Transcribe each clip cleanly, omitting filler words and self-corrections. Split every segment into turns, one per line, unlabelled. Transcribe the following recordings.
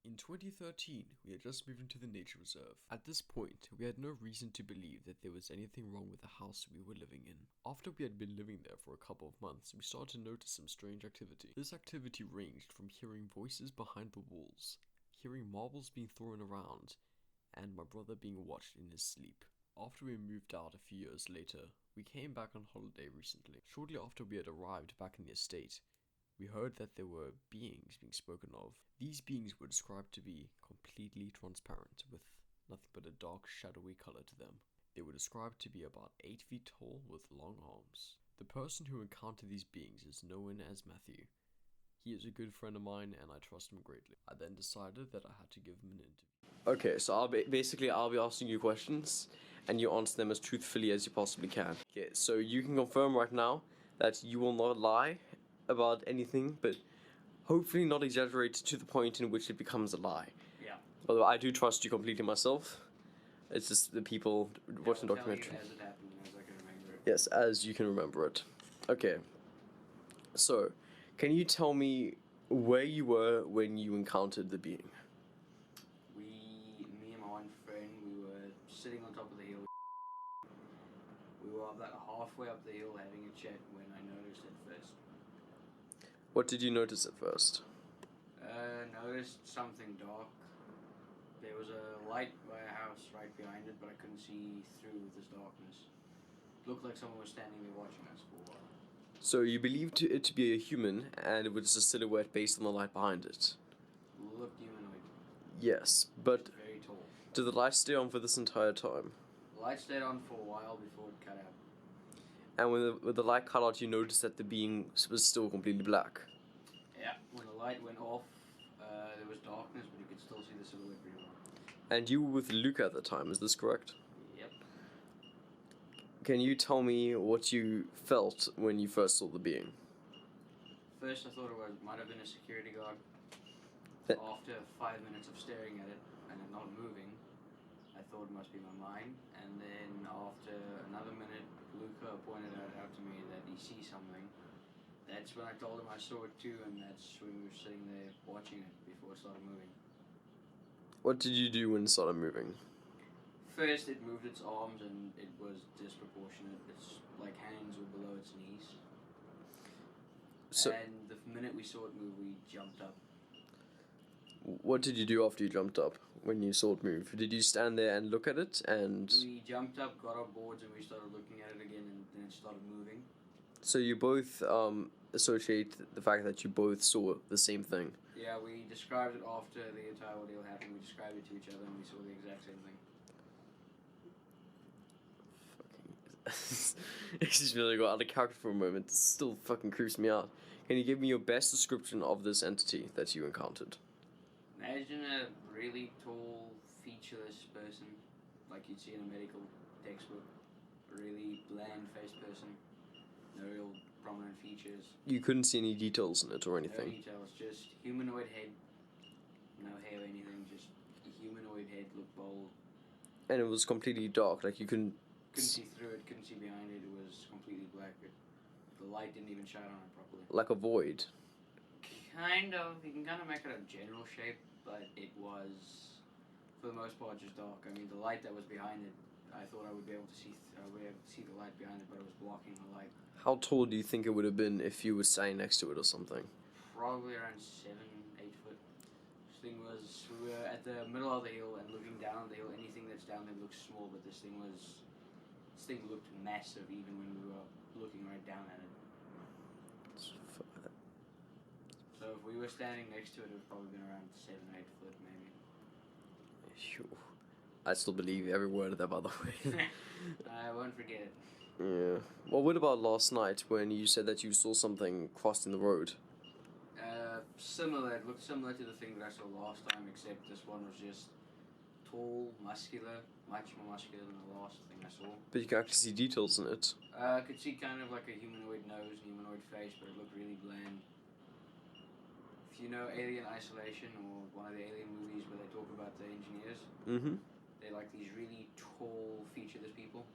In 2013, we had just moved into the nature reserve. At this point, we had no reason to believe that there was anything wrong with the house we were living in. After we had been living there for a couple of months, we started to notice some strange activity. This activity ranged from hearing voices behind the walls, hearing marbles being thrown around, and my brother being watched in his sleep. After we moved out a few years later, we came back on holiday recently. Shortly after we had arrived back in the estate, we heard that there were beings being spoken of. These beings were described to be completely transparent, with nothing but a dark, shadowy color to them. They were described to be about 8 feet tall with long arms. The person who encountered these beings is known as Matthew. He is a good friend of mine and I trust him greatly. I then decided that I had to give him an interview. Okay, so I'll be asking you questions and you answer them as truthfully as you possibly can. Okay, so you can confirm right now that you will not lie about anything, but hopefully not exaggerate to the point in which it becomes a lie.
Yeah.
Although I do trust you completely myself. It's just the people watching the documentary.
As it happened, as I can remember it.
Yes, as you can remember it. Okay. So, can you tell me where you were when you encountered the being?
Me and my one friend, we were sitting on top of the hill. We were like halfway up the hill having a chat when I noticed it first.
What did you notice at first?
Noticed something dark. There was a light by a house right behind it, but I couldn't see through this darkness. It looked like someone was standing there watching us for a while.
So you believed it to be a human, and it was a silhouette based on the light behind it?
Looked humanoid.
Yes, but
Just very tall.
did the light stay on for this entire time?
The light stayed on for a while before it cut out.
And when the light cut out, you noticed that the being was still completely black?
Yeah, when the light went off, there was darkness, but you could still see the silhouette pretty well.
And you were with Luca at the time, is this correct?
Yep.
Can you tell me what you felt when you first saw the being?
First I thought it might have been a security guard.
Th-
After 5 minutes of staring at it and it not moving, I thought it must be my mind. And then after another minute, Luca pointed out to me that he sees something. That's when I told him I saw it too, and that's when we were sitting there watching it before it started moving.
What did you do when it started moving?
First, it moved its arms and it was disproportionate. Its like hands were below its knees.
So,
And the minute we saw it move, we jumped up.
what did you do after you jumped up when you saw it move? Did you stand there and look at it and...
We jumped up, got our boards, and we started looking at it again, and then it started moving.
So you both associate the fact that you both saw the same thing?
Yeah, we described it after the entire ordeal happened. We described it to each other, and we saw the exact same thing.
Excuse me, I got out of character for a moment. It still fucking creeps me out. Can you give me your best description of this entity that you encountered?
Imagine a really tall, featureless person, like you'd see in a medical textbook. A really bland-faced person. No real prominent features.
You couldn't see any details in it or
No
anything?
details, just humanoid head. No hair or anything, just a humanoid head, looked bold.
And it was completely dark, like you couldn't...
Couldn't see through it, couldn't see behind it, it was completely black. The light didn't even shine on it properly.
Like a void?
Kind of, you can kind of make it a general shape, but it was, for the most part, just dark. I mean, the light that was behind it, I thought I would be able to see, the light behind it, but it was blocking the light.
How tall do you think it would have been if you were standing next to it or something?
Probably around 7, 8 foot. This thing was, we were at the middle of the hill and looking down the hill, anything that's down there looks small, but this thing looked massive even when we were looking right down at it. So if we were standing next to it, it would probably been around 7, 8 foot maybe.
Phew. I still believe every word of that, by the way.
I won't forget it.
Yeah. Well, what about last night when you said that you saw something crossing the road?
Similar. It looked similar to the thing that I saw last time, except this one was just tall, muscular, much more muscular than the last thing I saw.
But you can actually see details in it.
I could see kind of like a humanoid nose, humanoid face, but it looked really bland. If you know Alien Isolation, or one of the Alien movies where they talk about the engineers,
Mm-hmm.
they're like these really tall, featureless people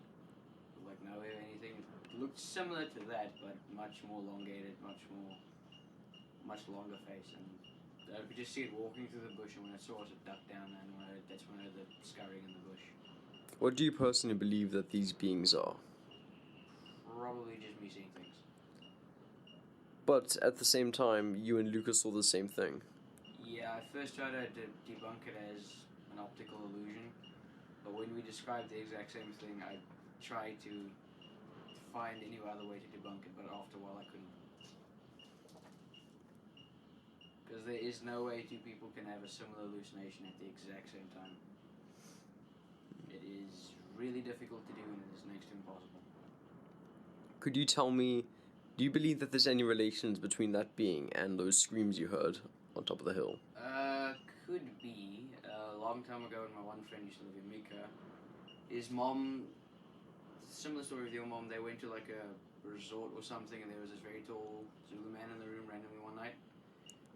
with like no hair or anything. It looked similar to that, but much more elongated, much longer face, and I could just see it walking through the bush, and when it saw us, it ducked down, and that's when I heard the scurrying in the bush.
What do you personally believe that these beings are?
Probably just me seeing things.
But at the same time, you and Lucas saw the same thing.
Yeah, I first tried to debunk it as an optical illusion, but when we described the exact same thing, I tried to find any other way to debunk it, but after a while I couldn't. Because there is no way two people can have a similar hallucination at the exact same time. It is really difficult to do, and it is next to impossible.
Could you tell me, do you believe that there's any relations between that being and those screams you heard on top of the hill?
Could be. A long time ago when my one friend used to live in Mika, his mom, similar story with your mom, they went to like a resort or something, and there was this very tall Zulu man in the room randomly one night.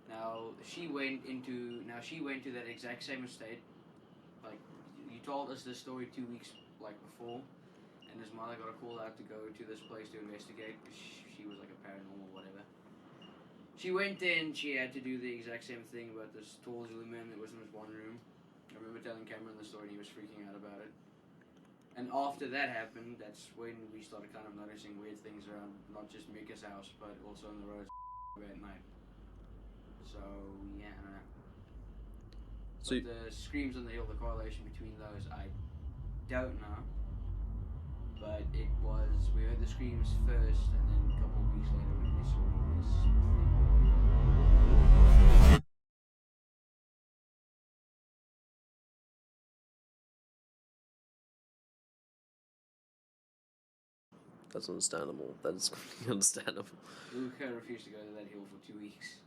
Now she went to that exact same estate. Like, you told us this story 2 weeks before, and his mother got a call out to go to this place to investigate. She was like a paranormal whatever. She went there and she had to do the exact same thing about this tall Zulu man that was in this one room. I remember telling Cameron the story, and he was freaking out about it. And after that happened, that's when we started kind of noticing weird things around not just Mika's house, but also on the roads at night. So, yeah, I don't know. So the screams on the hill, the correlation between those, I don't know. But it was, we heard the screams first, and then a couple of weeks later we saw this thing.
That's understandable. That's completely understandable.
Luca refused to go to that hill for 2 weeks.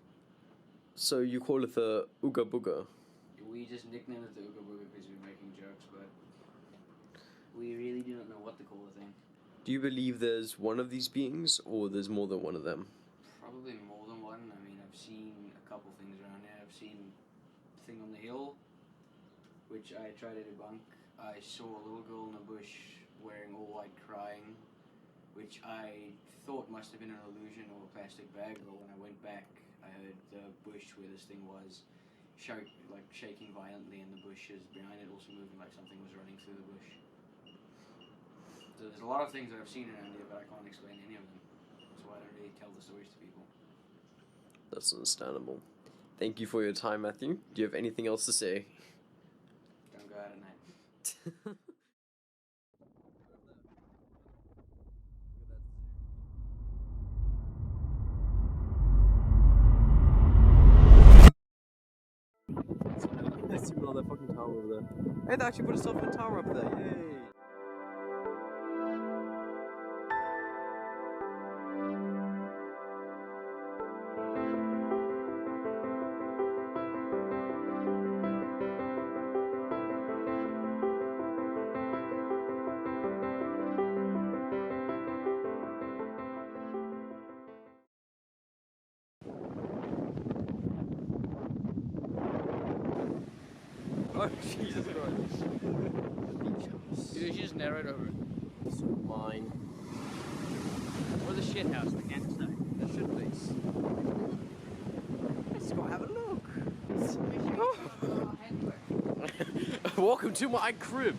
So you call it the Ooga Booga?
We just nicknamed it the Ooga Booga because we were making jokes, but we really do not know what to call the thing.
Do you believe there's one of these beings, or there's more than one of them?
Probably more than one. I mean, I've seen a couple things around here. I've seen the thing on the hill, which I tried to debunk. I saw a little girl in a bush wearing all white crying, which I thought must have been an illusion or a plastic bag, but when I went back, I heard the bush where this thing was shaking violently, and the bushes behind it also moving like something was running through the bush. So there's a lot of things that I've seen around here, but I can't explain any of them. That's why I don't really tell the stories to people.
That's understandable. Thank you for your time, Matthew. Do you have anything else to say?
Don't go out at night.
Let's see on that fucking tower over there. Hey, they actually put a cell phone tower up there. Yay! Oh, Jesus Christ.
Dude, you just narrowed over it.
So mine.
Or the shit house, we can't say.
That shit place. Let's go have a look. Welcome to my crib.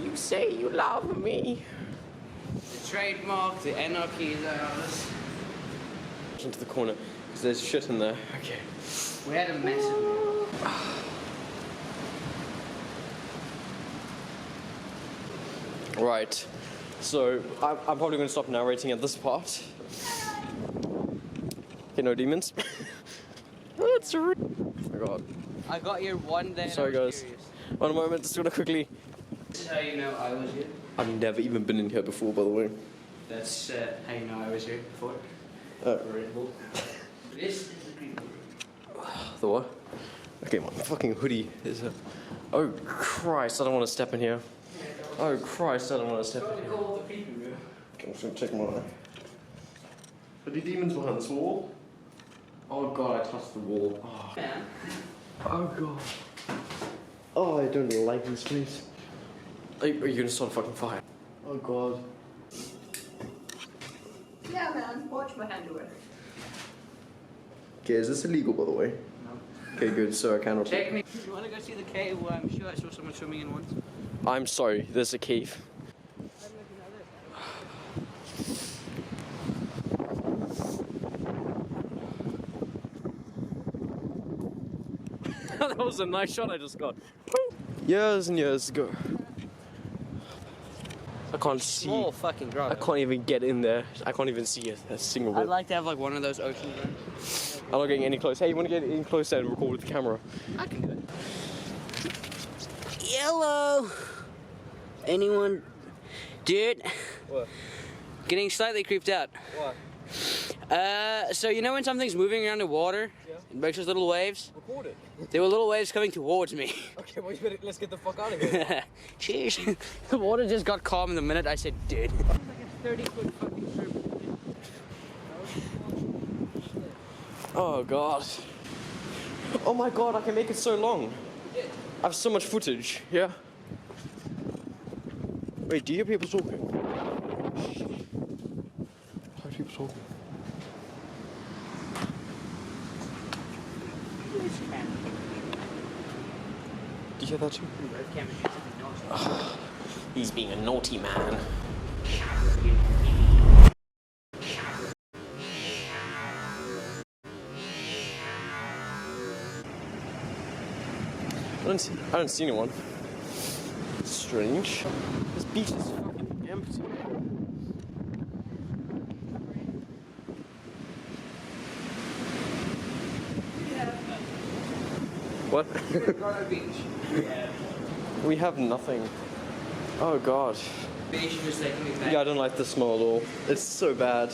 You say you love me.
The trademark, the anarchy is ours.
Into the corner, because there's shit in there. Okay.
We had a massive.
Right. So, I'm probably going to stop narrating at this part. Okay, no demons. That's oh my god.
I got here one day.
Sorry, guys. One moment, just gonna quickly.
This is how you know I was here.
I've never even been in here before, by the way.
That's how you know I was here before. Red Bull. This is the creepy room.
The what? Okay, my fucking hoodie is a. Oh Christ! I don't want to step in here. Oh Christ! I don't want to step in here.
Call the creepy room.
Okay, I'm just gonna check my. Are there demons behind this wall? Oh god! I touched the wall. Oh,
Man.
oh god. Oh, I don't like this place. Are you gonna start a fucking fire? Oh god.
Yeah, man, watch my handiwork.
Okay, is this illegal, by the way?
No.
Okay, good. So I cannot.
Technically, you want to go see the cave? Well, I'm sure I saw someone swimming in once.
I'm sorry. There's a cave. That was a nice shot I just got. Years and years ago. I can't see.
Small fucking grotto.
I can't even get in there. I can't even see a single bit.
I'd like to have like one of those ocean runs.
I'm not getting any close. Hey, you want to get in closer and record with the camera?
I can do it. Hello. Anyone? Dude.
What?
Getting slightly creeped out.
Why?
So you know when something's moving around the water?
Yeah.
It makes those little waves?
Record it.
There were little waves coming towards me.
Okay, well, let's get the fuck out of here.
Cheers. The water just got calm the minute I said dude. It's like a 30-foot fucking serpent.
Oh god. Oh my god, I can make it so long. I have so much footage, yeah? Wait, do you hear people talking? How are people talking? Do you hear that too? He's being a naughty man. I don't see anyone. Strange. This beach is fucking empty. What? We have nothing. Oh god. Yeah, I don't like the smell at all. It's so bad.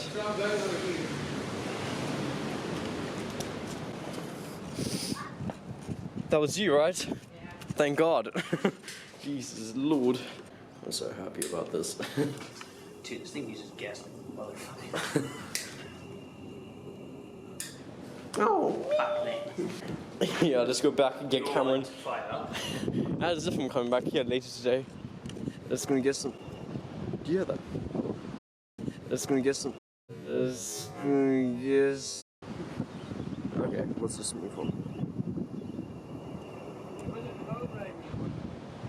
That was you, right? Yeah. Thank God. Jesus Lord. I'm so happy about this.
Dude, this thing uses gas like a motherfucker.
Oh. Yeah, let's go back and get Cameron. As if I'm coming back here later today. Let's gonna get some. Do you hear that? Let's gonna get some. Let's gonna get. Okay, what's this move for?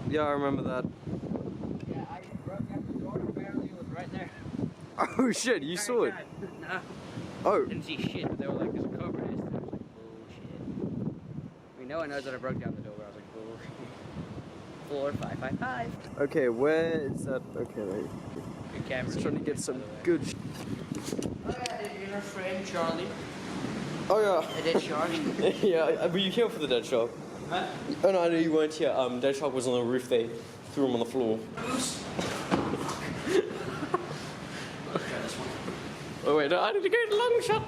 Yeah, I remember that.
Yeah, I broke out the door, apparently it was right there.
Oh shit, you saw it?
No.
Oh.
Didn't see shit, but they were like, there's a cobra nest. And I was like, bullshit. I mean, no one knows that I broke down the door, but I was like, bullshit. 4555.
Okay, where is that? Okay, wait.
Good camera.
Just trying to get some good.
Oh yeah, your friend Charlie.
Oh yeah.
A dead shark.
Yeah, were you here for the dead shark?
Huh?
Oh no, I know you weren't here. Dead shark was on the roof. They threw him on the floor. Oh wait, no, I need to get a long shot.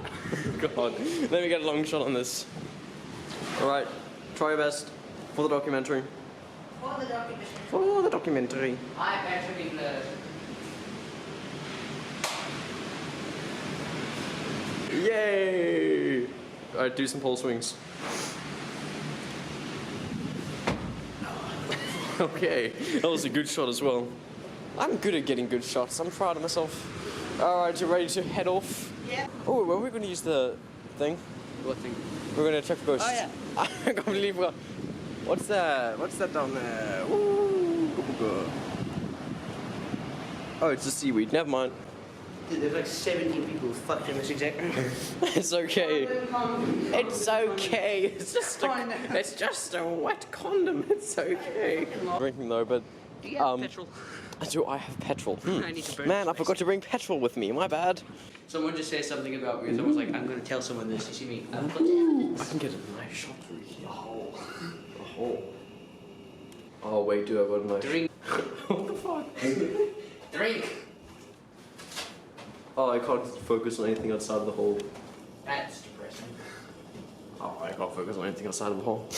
God, let me get a long shot on this. All right, try your best for the documentary.
For the documentary.
For the documentary.
I'm actually blurred.
Yay! All right, do some pole swings. Okay, that was a good shot as well. I'm good at getting good shots. I'm proud of myself. All right, you ready to head off?
Yeah.
Oh, were we going to use the thing?
What thing?
We're going to check for ghosts.
Oh yeah.
I can't believe we. What's that? What's that down there? Ooh. Oh, it's the seaweed. Never mind.
Dude, there's like 17 people who fucked in this exact room.
It's okay. It's okay. It's just a wet condom. It's okay. Drinking though, but
Do you have petrol?
Do I have petrol?
I need to burn
Man, I
this.
forgot to bring petrol with me. My bad.
Someone just said something about me. Someone's like, I'm gonna tell someone this. You see me?
I can get a nice shot through here. A hole. Oh wait, do I got a knife?
Drink.
What the fuck?
Drink.
Oh, I can't focus on anything outside of the hole.
That's depressing.
Oh, I can't focus on anything outside of the hole.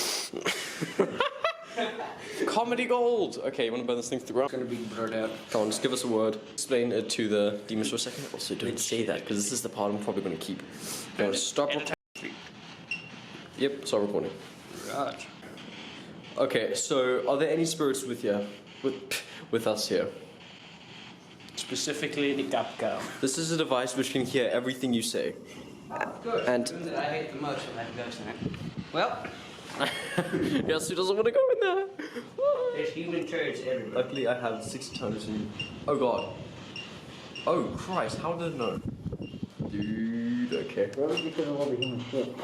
Comedy gold! Okay, you want to burn this thing through?
It's gonna be blurred out.
Come on, just give us a word. Explain it to the demons for a second. Also, don't say that, because this is the part I'm probably going to keep. No, stop recording. Yep, stop recording.
Right.
Okay, so are there any spirits with you? With us here?
Specifically the Gapko.
This is a device which can hear everything you say.
Oh, good.
And
The room that I hate the most when I have ghosts in it. Well,
Yes, who doesn't want to go in there?
There's human turds everywhere.
Luckily, I have 6 times in. Oh god. Oh Christ, how did it know? Dude, okay.
Probably because of all the human shit.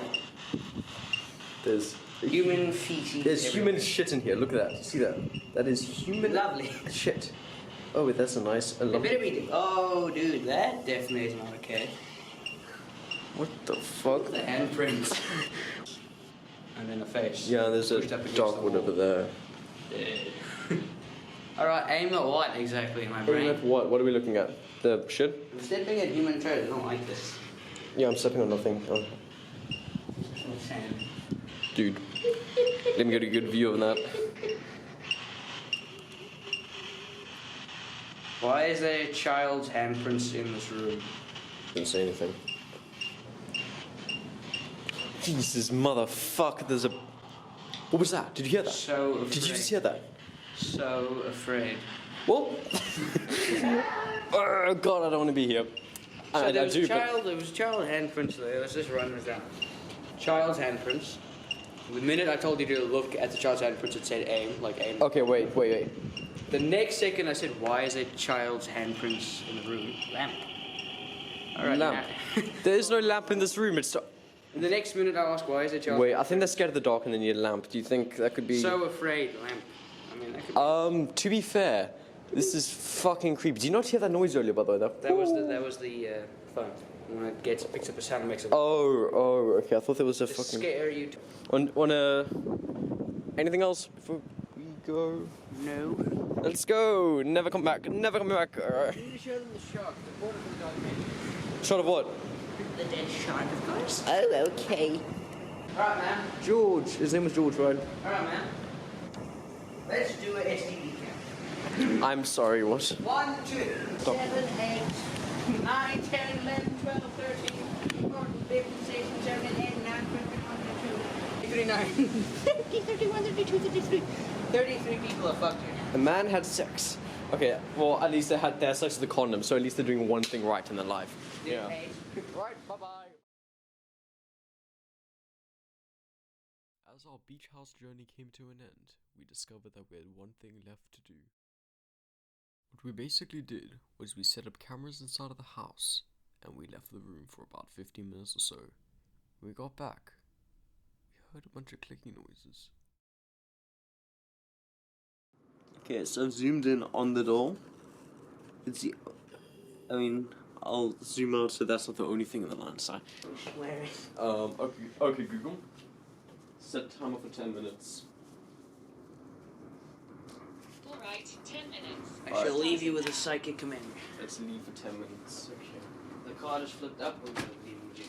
There's
Human feces.
There's
everywhere.
human shit in here. Look at that. See that? That is human
Lovely.
shit. Oh, that's a nice.
It better be. Oh, dude, that definitely is not okay.
What the fuck?
The handprints. And then the face.
Yeah, there's a
Pushed up against
dark
the
one
wall.
over there.
Alright, aim at what exactly in my brain?
What? What are we looking at? The shit?
I'm stepping at human turds. I don't like this.
Yeah, I'm stepping on nothing. Oh. Dude, let me get a good view of that.
Why is there a child's handprints in this room?
Didn't say anything. Jesus, motherfucker! There's a. What was that? Did you hear that?
So afraid.
Did you just hear that?
So afraid.
What? Oh God, I don't want to be here.
So there was
do,
there was child handprints there. Let's just run this down. Child's handprints. The minute I told you to look at the child's handprints, it said aim, like aim.
Okay, wait.
The next second I said, why is there child's handprints in the room? Lamp. Alright,
Lamp. There is no lamp in this room. It's.
The next minute I ask, why is there child's
Wait, I think they're scared of the dark and they need a lamp. Do you think that could be?
So afraid, lamp. I mean, that could be...
To be fair, this is fucking creepy. Did you not hear that noise earlier, by the way?
That was the phone. When it picks up a sound and makes a...
Oh, okay. I thought there was a
to
fucking.
scare you.
Wanna. Anything else before we go?
No.
Let's go. Never come back. Never come back.
You need to show them the shark. The photo from the documentary.
Shot of what?
The dead shark, of course.
Oh, okay.
Alright, man.
George. His name was George, right?
Alright, man. Let's do an STD count.
I'm sorry. What?
1, 2,
Stop.
7, 8, 9, 10, 11, 12, 13, 14, 15, 16, 17, 18, 19, 20, 21, 22, 29, 30, 31, 32, 33. 33 people have fucked here.
A man had sex. Okay, well, at least they had their sex with a condom, so at least they're doing one thing right in their life. Yeah. Right, bye-bye. As our beach house journey came to an end, we discovered that we had one thing left to do. What we basically did was we set up cameras inside of the house, and we left the room for about 15 minutes or so. When we got back, we heard a bunch of clicking noises. Okay, so I've zoomed in on the door. It's the... I'll zoom out so that's not the only thing in the line side. Okay, Google. Set timer for 10 minutes.
Alright, 10 minutes.
I shall leave you with a psychic command.
Let's leave for 10 minutes. Okay.
The card is flipped up, we're going to leave him with you.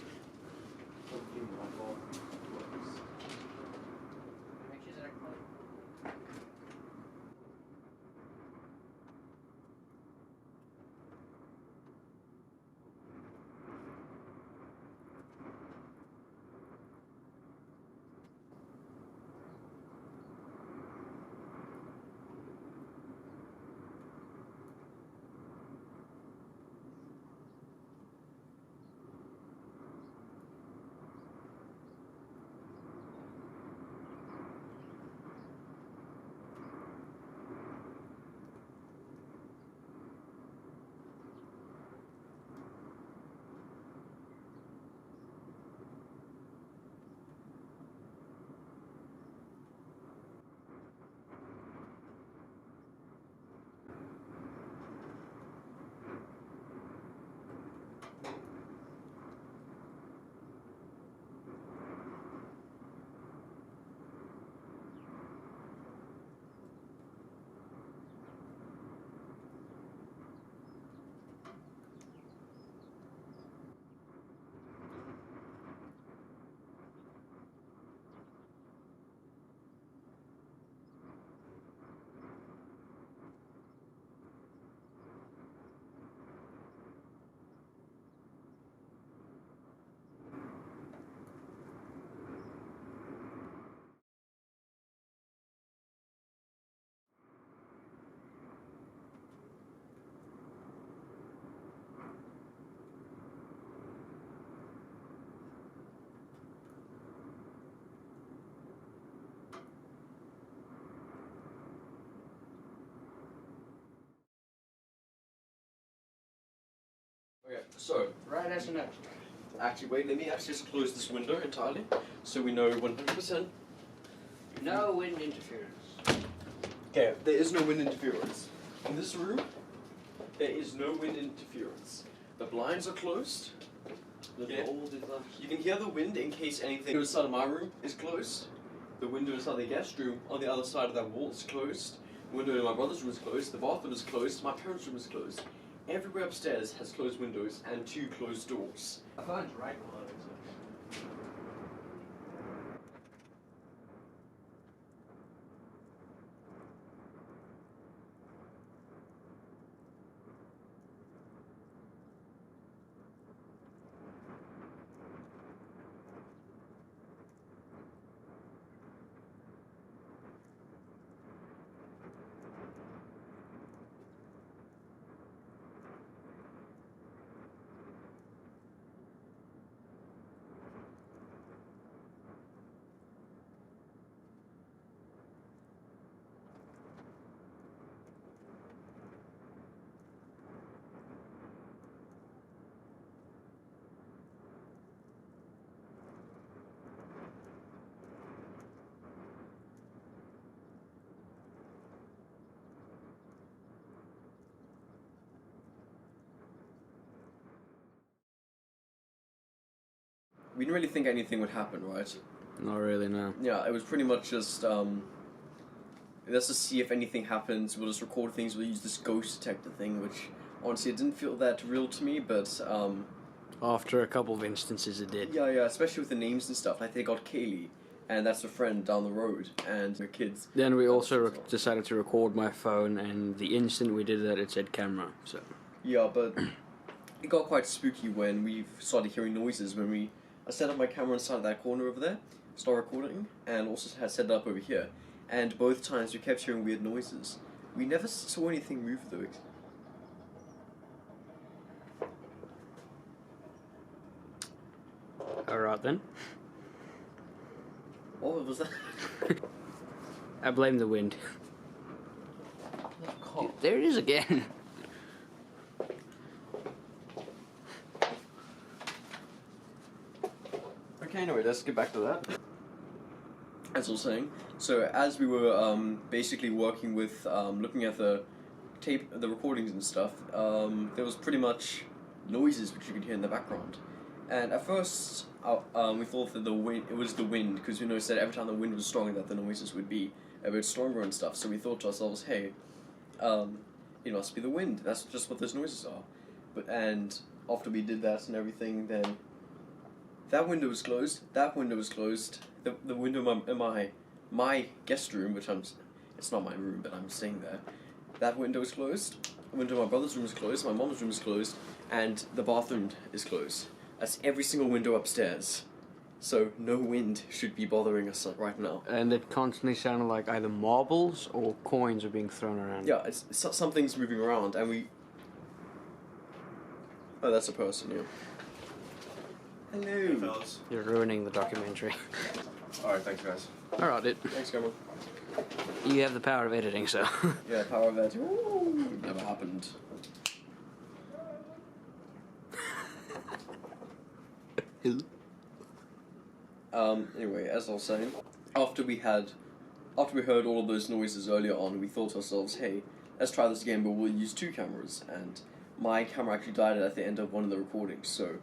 So,
Right as an extra.
actually, wait, let me actually just close this window entirely, so we know 100%.
No wind interference.
Okay, there is no wind interference. In this room, there is no wind interference. The blinds are closed. Okay. You can hear the wind in case anything outside of my room is closed. The window inside the guest room on the other side of that wall is closed. The window in my brother's room is closed. The bathroom is closed. My parents' room is closed. Everywhere upstairs has closed windows and 2 closed doors.
My phone's right below it.
We didn't really think anything would happen, right?
Not really, no.
Yeah, it was pretty much just, let's just see if anything happens. We'll just record things. We'll use this ghost detector thing, which honestly it didn't feel that real to me, but
After a couple of instances, it did.
yeah, especially with the names and stuff. Like they got Kaylee, and that's a friend down the road, and her kids.
Then we also decided to record my phone, and the instant we did that, it said camera. So
Yeah, but it got quite spooky when we started hearing noises when I set up my camera inside that corner over there, started recording, and also had set it up over here. And both times we kept hearing weird noises. We never saw anything move though.
alright then.
What was that?
I blame the wind. There it is again.
Okay, anyway, let's get back to that. As I was saying, so as we were basically working with looking at the tape, the recordings and stuff, there was pretty much noises which you could hear in the background. And at first, we thought that it was the wind, because we noticed that every time the wind was strong, that the noises would be a bit stronger and stuff. So we thought to ourselves, hey, it must be the wind. That's just what those noises are. And after we did that and everything, then that window was closed. That window was closed. The window in my guest room, it's not my room, but I'm staying there. That window is closed. The window in my brother's room is closed. My mom's room is closed, and the bathroom is closed. That's every single window upstairs. So no wind should be bothering us right now.
And it constantly sounded like either marbles or coins are being thrown around.
Yeah, something's moving around, and we. Oh, that's a person. Yeah. Hello.
Hey, fellas.
You're ruining the documentary.
Alright, thanks, guys.
Alright, dude.
Thanks, Cameron.
You have the power of editing, so.
Yeah, power of that. Ooh, never happened. Anyway, as I was saying, after we heard all of those noises earlier on, we thought to ourselves, hey, let's try this again, but we'll use 2 cameras. And my camera actually died at the end of one of the recordings, so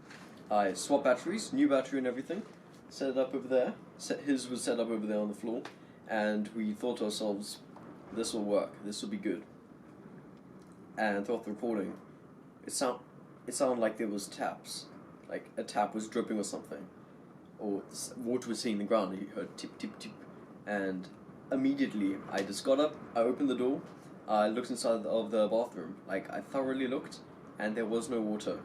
I swapped batteries, new battery and everything, set it up over there. His was set up over there on the floor, and we thought to ourselves, this will work, this will be good. And throughout the recording, it sounded like there was taps, like a tap was dripping or something, or water was hitting the ground, and you heard tip, tip, tip, and immediately I just got up, I opened the door, I looked inside of the bathroom, like I thoroughly looked, and there was no water.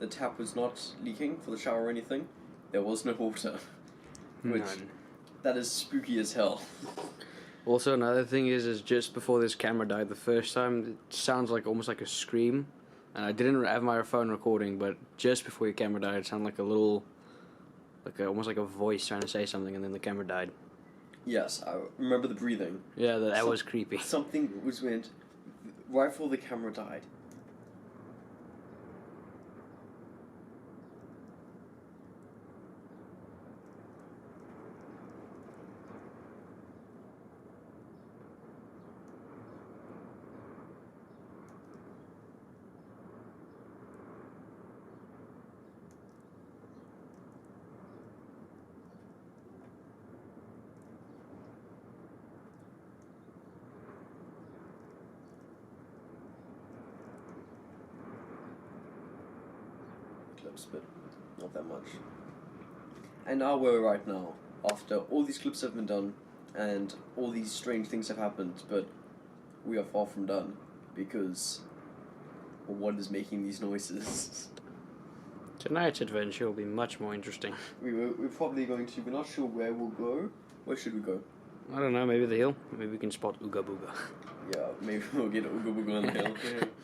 The tap was not leaking for the shower or anything, there was no water, which,
None.
that is spooky as hell.
Also, another thing is just before this camera died, the first time, it sounds like almost like a scream. And I didn't have my phone recording, but just before your camera died, it sounded like a little, almost like a voice trying to say something, and then the camera died.
Yes, I remember the breathing.
Yeah, that was creepy.
Something was weird right before the camera died. clips, but not that much. And now we're right now, after all these clips have been done, and all these strange things have happened, but we are far from done, because what is making these noises?
Tonight's adventure will be much more interesting.
We're probably going to, we're not sure where we'll go. Where should we go?
I don't know, maybe the hill? Maybe we can spot Ooga Booga.
Yeah, maybe we'll get Ooga Booga on the hill.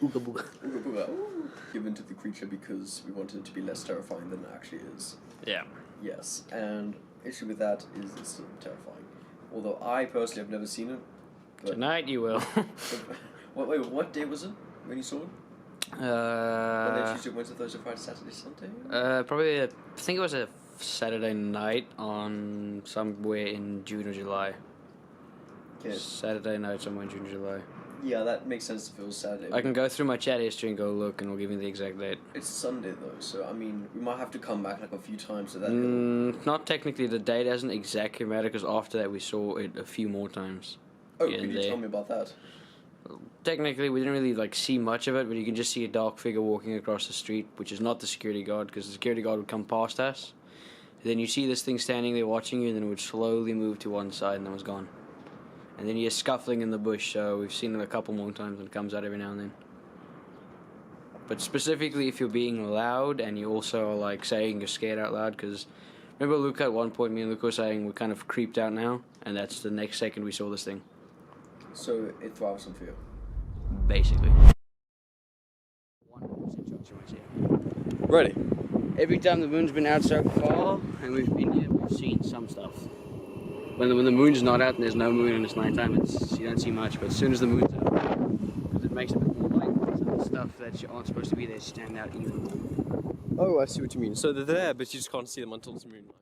Ooga Booga.
Ooga Booga. Ooh. Given to the creature because we wanted it to be less terrifying than it actually is.
Yeah.
Yes, and issue with that is it's still terrifying. Although I personally have never seen it. But
Tonight you will.
wait, what day was it when you saw it? Monday, Tuesday, Wednesday, Thursday, Friday, Saturday, Sunday?
Probably, I think it was a Saturday night on somewhere in June or July.
Okay.
Saturday night somewhere in June or July.
Yeah, that makes sense if it was Saturday.
I can go through my chat history and go look and it'll give me the exact date.
It's Sunday though, so I mean, we might have to come back like a few times to that.
Not technically, the date doesn't exactly matter because after that we saw it a few more times.
Oh, could you tell me about that?
Technically, we didn't really like see much of it, but you can just see a dark figure walking across the street, which is not the security guard, because the security guard would come past us. Then you see this thing standing there watching you, and then it would slowly move to one side, and then it was gone. And then you hear scuffling in the bush, so we've seen it a couple more times, and it comes out every now and then. But specifically, if you're being loud, and you also are like saying you're scared out loud, because remember Luca at one point, me and Luca were saying we're kind of creeped out now, and that's the next second we saw this thing.
So it thrives on fear.
Basically. 100% chance you might see it.
Ready.
Every time the moon's been out so far, and we've been here, we've seen some stuff. When the moon's not out and there's no moon and it's nighttime, you don't see much. But as soon as the moon's out, because it makes it a bit more light, so the stuff that aren't supposed to be there stand out even more.
Oh, I see what you mean. So they're there, but you just can't see them until it's moonlight.